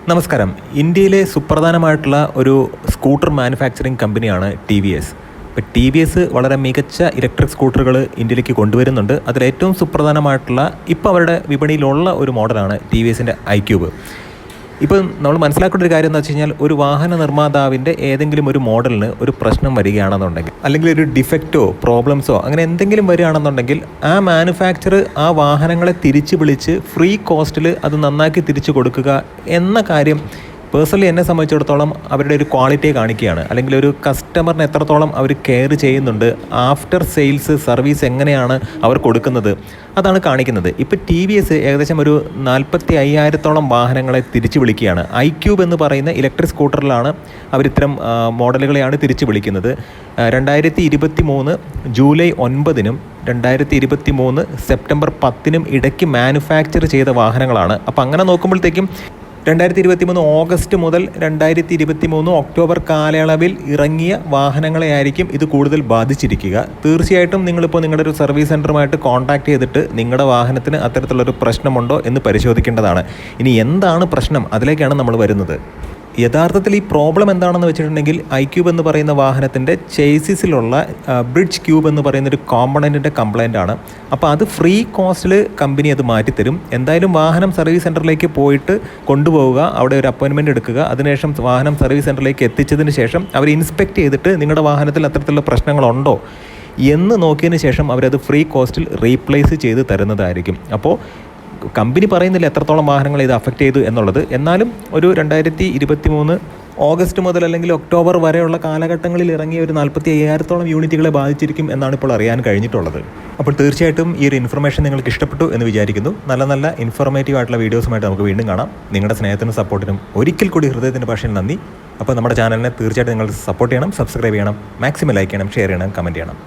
നമസ്കാരം. ഇന്ത്യയിലെ സുപ്രധാനമായിട്ടുള്ള ഒരു സ്കൂട്ടർ മാനുഫാക്ചറിങ് കമ്പനിയാണ് ടി വി എസ്. ഇപ്പോൾ ടി വി എസ് വളരെ മികച്ച ഇലക്ട്രിക് സ്കൂട്ടറുകൾ ഇന്ത്യയിലേക്ക് കൊണ്ടുവരുന്നുണ്ട്. അതിലേറ്റവും സുപ്രധാനമായിട്ടുള്ള ഇപ്പോൾ അവരുടെ വിപണിയിലുള്ള ഒരു മോഡലാണ് ടി വി എസിൻ്റെ ഐക്യൂബ്. ഇപ്പോൾ നമ്മൾ മനസ്സിലാക്കേണ്ട ഒരു കാര്യം എന്ന് വെച്ച് കഴിഞ്ഞാൽ, ഒരു വാഹന നിർമ്മാതാവിൻ്റെ ഏതെങ്കിലും ഒരു മോഡലിന് ഒരു പ്രശ്നം വരികയാണെന്നുണ്ടെങ്കിൽ, അല്ലെങ്കിൽ ഒരു ഡിഫക്റ്റോ പ്രോബ്ലംസോ അങ്ങനെ എന്തെങ്കിലും വരികയാണെന്നുണ്ടെങ്കിൽ, ആ മാനുഫാക്ചർ ആ വാഹനങ്ങളെ തിരിച്ച് വിളിച്ച് ഫ്രീ കോസ്റ്റിൽ അത് നന്നാക്കി തിരിച്ചു കൊടുക്കുക എന്ന കാര്യം പേഴ്സണലി എന്നെ സംബന്ധിച്ചിടത്തോളം അവരുടെ ഒരു ക്വാളിറ്റിയെ കാണിക്കുകയാണ്. അല്ലെങ്കിൽ ഒരു കസ്റ്റമറിന് എത്രത്തോളം അവർ കെയർ ചെയ്യുന്നുണ്ട്, ആഫ്റ്റർ സെയിൽസ് സർവീസ് എങ്ങനെയാണ് അവർ കൊടുക്കുന്നത്, അതാണ് കാണിക്കുന്നത്. ഇപ്പോൾ ടി വി എസ് ഏകദേശം ഒരു 45,000-ഓളം വാഹനങ്ങളെ തിരിച്ചു വിളിക്കുകയാണ്. ഐക്യൂബ് എന്ന് പറയുന്ന ഇലക്ട്രിക് സ്കൂട്ടറിലാണ് അവരിത്തരം മോഡലുകളെയാണ് തിരിച്ചു വിളിക്കുന്നത്. 2023 ജൂലൈ 9-നും 2023 സെപ്റ്റംബർ 10-നും ഇടയ്ക്ക് മാനുഫാക്ചർ ചെയ്ത വാഹനങ്ങളാണ്. അപ്പോൾ അങ്ങനെ നോക്കുമ്പോഴത്തേക്കും 2023 ഓഗസ്റ്റ് മുതൽ 2023 ഒക്ടോബർ കാലയളവിൽ ഇറങ്ങിയ വാഹനങ്ങളെ ആയിരിക്കും ഇത് കൂടുതൽ ബാധിച്ചിരിക്കുക. തീർച്ചയായിട്ടും നിങ്ങളിപ്പോൾ നിങ്ങളുടെ ഒരു സർവീസ് സെൻറ്ററുമായിട്ട് കോൺടാക്ട് ചെയ്തിട്ട് നിങ്ങളുടെ വാഹനത്തിന് അത്തരത്തിലുള്ളൊരു പ്രശ്നമുണ്ടോ എന്ന് പരിശോധിക്കേണ്ടതാണ്. ഇനി എന്താണ് പ്രശ്നം, അതിലേക്കാണ് നമ്മൾ വരുന്നത്. യഥാർത്ഥത്തിൽ ഈ പ്രോബ്ലം എന്താണെന്ന് വെച്ചിട്ടുണ്ടെങ്കിൽ, ഐക്യൂബ് എന്ന് പറയുന്ന വാഹനത്തിൻ്റെ ചേസിസിലുള്ള ബ്രിഡ്ജ് ക്യൂബ് എന്ന് പറയുന്നൊരു കോമ്പണൻറ്റിൻ്റെ കംപ്ലൈൻ്റ് ആണ്. അപ്പോൾ അത് ഫ്രീ കോസ്റ്റിൽ കമ്പനി അത് മാറ്റിത്തരും. എന്തായാലും വാഹനം സർവീസ് സെൻറ്ററിലേക്ക് പോയിട്ട് കൊണ്ടുപോവുക, അവിടെ ഒരു അപ്പോയിൻമെൻറ്റ് എടുക്കുക, അതിനുശേഷം വാഹനം സർവീസ് സെൻറ്ററിലേക്ക് എത്തിച്ചതിന് ശേഷം അവർ ഇൻസ്പെക്ട് ചെയ്തിട്ട് നിങ്ങളുടെ വാഹനത്തിൽ അത്തരത്തിലുള്ള പ്രശ്നങ്ങളുണ്ടോ എന്ന് നോക്കിയതിന് ശേഷം അവരത് ഫ്രീ കോസ്റ്റിൽ റീപ്ലേസ് ചെയ്ത് തരുന്നതായിരിക്കും. അപ്പോൾ കമ്പനി പറയുന്നില്ല എത്രത്തോളം വാഹനങ്ങൾ ഇത് അഫക്റ്റ് ചെയ്തു എന്നുള്ളത്. എന്നാലും ഒരു 2023 ഓഗസ്റ്റ് മുതൽ അല്ലെങ്കിൽ ഒക്ടോബർ വരെയുള്ള കാലഘട്ടങ്ങളിൽ ഇറങ്ങിയ ഒരു 45,000-ഓളം യൂണിറ്റുകളെ ബാധിച്ചിരിക്കും എന്നാണ് ഇപ്പോൾ അറിയാൻ കഴിഞ്ഞിട്ടുള്ളത്. അപ്പോൾ തീർച്ചയായിട്ടും ഈ ഒരു ഇൻഫർമേഷൻ നിങ്ങൾക്ക് ഇഷ്ടപ്പെട്ടു എന്ന് വിചാരിക്കുന്നു. നല്ല ഇൻഫോർമേറ്റീവ് ആയിട്ടുള്ള വീഡിയോസുമായിട്ട് നമുക്ക് വീണ്ടും കാണാം. നിങ്ങളുടെ സ്നേഹത്തിനും സപ്പോർട്ടിനും ഒരിക്കൽ കൂടി ഹൃദയത്തിൻ്റെ ഭാഷയിൽ നന്ദി. അപ്പോൾ നമ്മുടെ ചാനലിനെ തീർച്ചയായിട്ടും നിങ്ങൾ സപ്പോർട്ട് ചെയ്യണം, സബ്സ്ക്രൈബ് ചെയ്യണം, മാക്സിമം ലൈക്ക് ചെയ്യണം, ഷെയർ ചെയ്യണം, കമൻറ്റ് ചെയ്യണം.